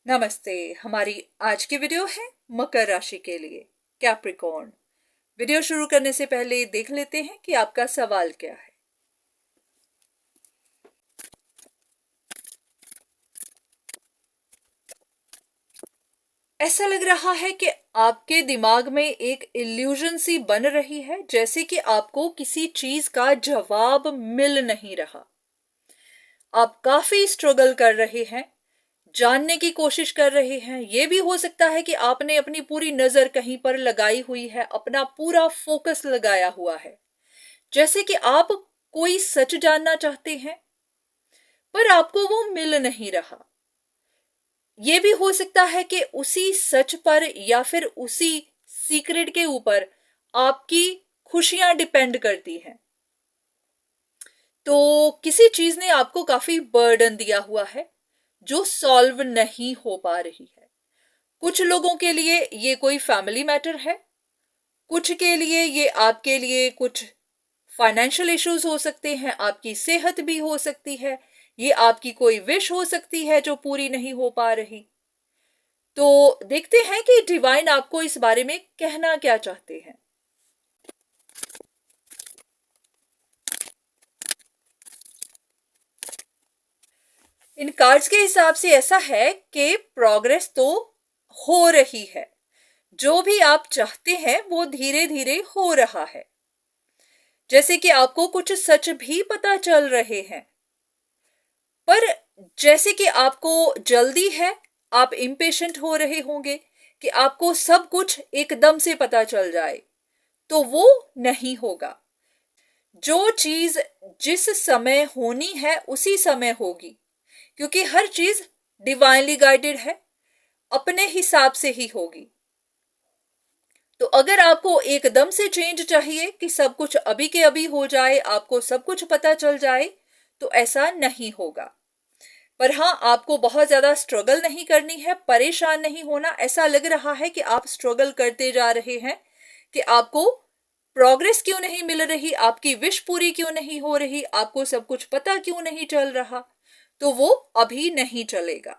नमस्ते। हमारी आज की वीडियो है मकर राशि के लिए, कैप्रिकॉर्न। वीडियो शुरू करने से पहले देख लेते हैं कि आपका सवाल क्या है। ऐसा लग रहा है कि आपके दिमाग में एक इल्यूजन सी बन रही है, जैसे कि आपको किसी चीज का जवाब मिल नहीं रहा। आप काफी स्ट्रगल कर रहे हैं, जानने की कोशिश कर रहे हैं। यह भी हो सकता है कि आपने अपनी पूरी नजर कहीं पर लगाई हुई है, अपना पूरा फोकस लगाया हुआ है, जैसे कि आप कोई सच जानना चाहते हैं पर आपको वो मिल नहीं रहा। यह भी हो सकता है कि उसी सच पर या फिर उसी सीक्रेट के ऊपर आपकी खुशियां डिपेंड करती हैं। तो किसी चीज ने आपको काफी बर्डन दिया हुआ है जो सॉल्व नहीं हो पा रही है। कुछ लोगों के लिए ये कोई फैमिली मैटर है, कुछ के लिए ये आपके लिए कुछ फाइनेंशियल इश्यूज हो सकते हैं, आपकी सेहत भी हो सकती है, ये आपकी कोई विश हो सकती है जो पूरी नहीं हो पा रही। तो देखते हैं कि डिवाइन आपको इस बारे में कहना क्या चाहते हैं। इन कार्ड्स के हिसाब से ऐसा है कि प्रोग्रेस तो हो रही है, जो भी आप चाहते हैं वो धीरे धीरे हो रहा है। जैसे कि आपको कुछ सच भी पता चल रहे हैं, पर जैसे कि आपको जल्दी है, आप इम्पेशेंट हो रहे होंगे कि आपको सब कुछ एकदम से पता चल जाए, तो वो नहीं होगा। जो चीज जिस समय होनी है उसी समय होगी, क्योंकि हर चीज डिवाइनली गाइडेड है, अपने हिसाब से ही होगी। तो अगर आपको एकदम से चेंज चाहिए कि सब कुछ अभी के अभी हो जाए, आपको सब कुछ पता चल जाए, तो ऐसा नहीं होगा। पर हाँ, आपको बहुत ज्यादा स्ट्रगल नहीं करनी है, परेशान नहीं होना। ऐसा लग रहा है कि आप स्ट्रगल करते जा रहे हैं कि आपको प्रोग्रेस क्यों नहीं मिल रही, आपकी विश पूरी क्यों नहीं हो रही, आपको सब कुछ पता क्यों नहीं चल रहा। तो वो अभी नहीं चलेगा।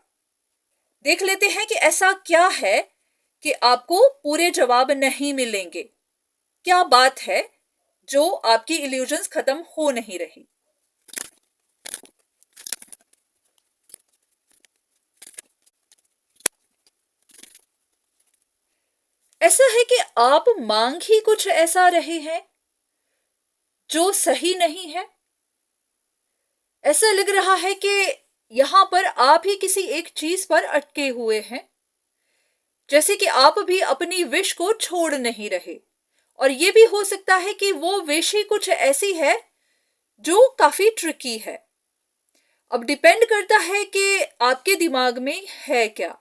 देख लेते हैं कि ऐसा क्या है कि आपको पूरे जवाब नहीं मिलेंगे। क्या बात है जो आपकी इल्यूजन्स खत्म हो नहीं रही। ऐसा है कि आप मांग ही कुछ ऐसा रहे हैं जो सही नहीं है। ऐसा लग रहा है कि यहां पर आप ही किसी एक चीज पर अटके हुए हैं, जैसे कि आप भी अपनी विश को छोड़ नहीं रहे। और यह भी हो सकता है कि वो विश ही कुछ ऐसी है जो काफी ट्रिकी है। अब डिपेंड करता है कि आपके दिमाग में है क्या।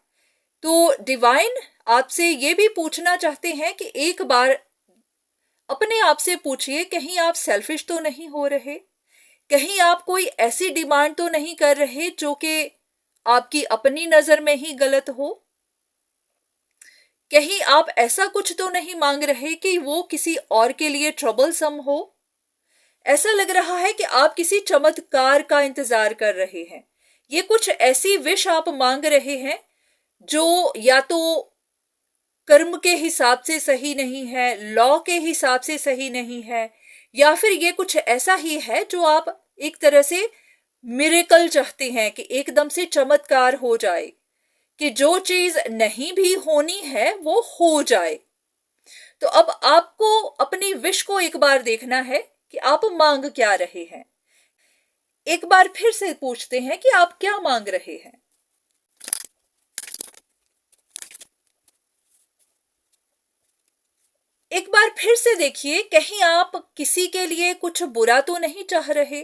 तो डिवाइन आपसे ये भी पूछना चाहते हैं कि एक बार अपने आप से पूछिए, कहीं आप सेल्फिश तो नहीं हो रहे, कहीं आप कोई ऐसी डिमांड तो नहीं कर रहे जो कि आपकी अपनी नजर में ही गलत हो, कहीं आप ऐसा कुछ तो नहीं मांग रहे कि वो किसी और के लिए ट्रबलसम हो। ऐसा लग रहा है कि आप किसी चमत्कार का इंतजार कर रहे हैं। ये कुछ ऐसी विश आप मांग रहे हैं जो या तो कर्म के हिसाब से सही नहीं है, लॉ के हिसाब से सही नहीं है, या फिर ये कुछ ऐसा ही है जो आप एक तरह से मिरेकल चाहते हैं कि एकदम से चमत्कार हो जाए, कि जो चीज नहीं भी होनी है वो हो जाए। तो अब आपको अपनी विश को एक बार देखना है कि आप मांग क्या रहे हैं। एक बार फिर से पूछते हैं कि आप क्या मांग रहे हैं। एक बार फिर से देखिए, कहीं आप किसी के लिए कुछ बुरा तो नहीं चाह रहे,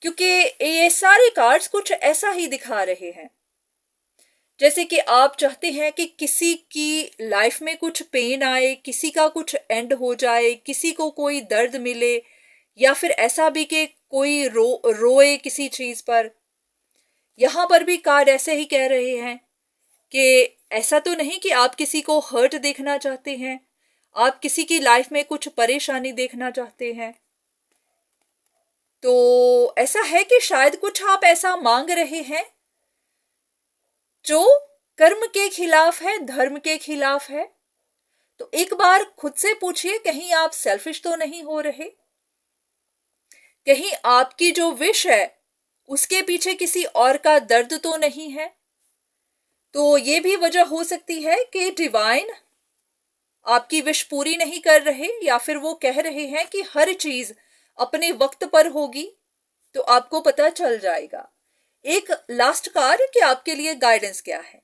क्योंकि ये सारे कार्ड्स कुछ ऐसा ही दिखा रहे हैं, जैसे कि आप चाहते हैं कि किसी की लाइफ में कुछ पेन आए, किसी का कुछ एंड हो जाए, किसी को कोई दर्द मिले, या फिर ऐसा भी कि कोई रोए किसी चीज पर। यहां पर भी कार्ड ऐसे ही कह रहे हैं कि ऐसा तो नहीं कि आप किसी को हर्ट देखना चाहते हैं, आप किसी की लाइफ में कुछ परेशानी देखना चाहते हैं। तो ऐसा है कि शायद कुछ आप ऐसा मांग रहे हैं जो कर्म के खिलाफ है, धर्म के खिलाफ है। तो एक बार खुद से पूछिए, कहीं आप सेल्फिश तो नहीं हो रहे? कहीं आपकी जो विश है उसके पीछे किसी और का दर्द तो नहीं है? तो ये भी वजह हो सकती है कि डिवाइन आपकी विश पूरी नहीं कर रहे, या फिर वो कह रहे हैं कि हर चीज अपने वक्त पर होगी तो आपको पता चल जाएगा। एक लास्ट कार्ड कि आपके लिए गाइडेंस क्या है।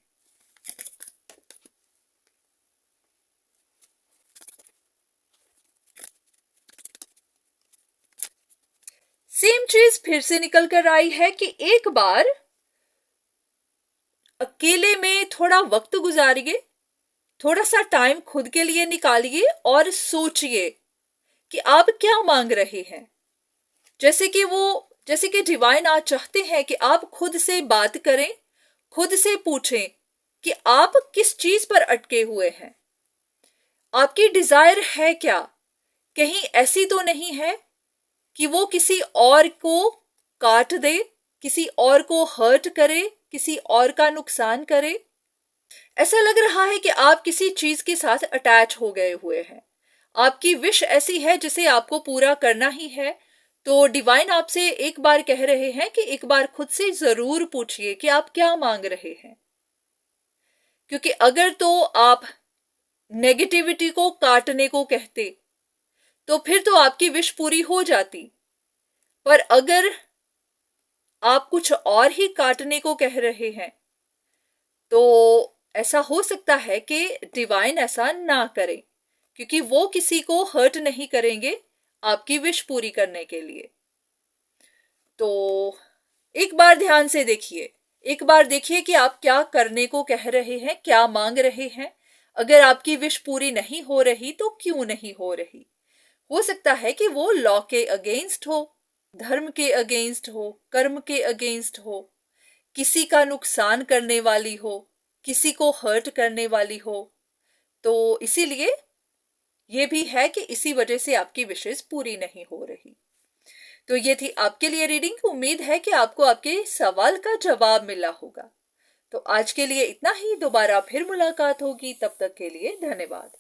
सेम चीज फिर से निकल कर आई है कि एक बार अकेले में थोड़ा वक्त गुजारिए, थोड़ा सा टाइम खुद के लिए निकालिए और सोचिए कि आप क्या मांग रहे हैं। जैसे कि डिवाइन आज चाहते हैं कि आप खुद से बात करें, खुद से पूछें कि आप किस चीज पर अटके हुए हैं, आपकी डिजायर है क्या। कहीं ऐसी तो नहीं है कि वो किसी और को काट दे, किसी और को हर्ट करे, किसी और का नुकसान करे। ऐसा लग रहा है कि आप किसी चीज के साथ अटैच हो गए हुए हैं, आपकी विश ऐसी है जिसे आपको पूरा करना ही है। तो डिवाइन आपसे एक बार कह रहे हैं कि एक बार खुद से जरूर पूछिए कि आप क्या मांग रहे हैं, क्योंकि अगर तो आप नेगेटिविटी को काटने को कहते तो फिर तो आपकी विश पूरी हो जाती, पर अगर आप कुछ और ही काटने को कह रहे हैं तो ऐसा हो सकता है कि डिवाइन ऐसा ना करे, क्योंकि वो किसी को हर्ट नहीं करेंगे आपकी विश पूरी करने के लिए। तो एक बार ध्यान से देखिए, एक बार देखिए कि आप क्या करने को कह रहे हैं, क्या मांग रहे हैं। अगर आपकी विश पूरी नहीं हो रही तो क्यों नहीं हो रही? हो सकता है कि वो लॉ के अगेंस्ट हो, धर्म के अगेंस्ट हो, कर्म के अगेंस्ट हो, किसी का नुकसान करने वाली हो, किसी को हर्ट करने वाली हो। तो इसीलिए ये भी है कि इसी वजह से आपकी विशेष पूरी नहीं हो रही। तो ये थी आपके लिए रीडिंग। उम्मीद है कि आपको आपके सवाल का जवाब मिला होगा। तो आज के लिए इतना ही, दोबारा फिर मुलाकात होगी, तब तक के लिए धन्यवाद।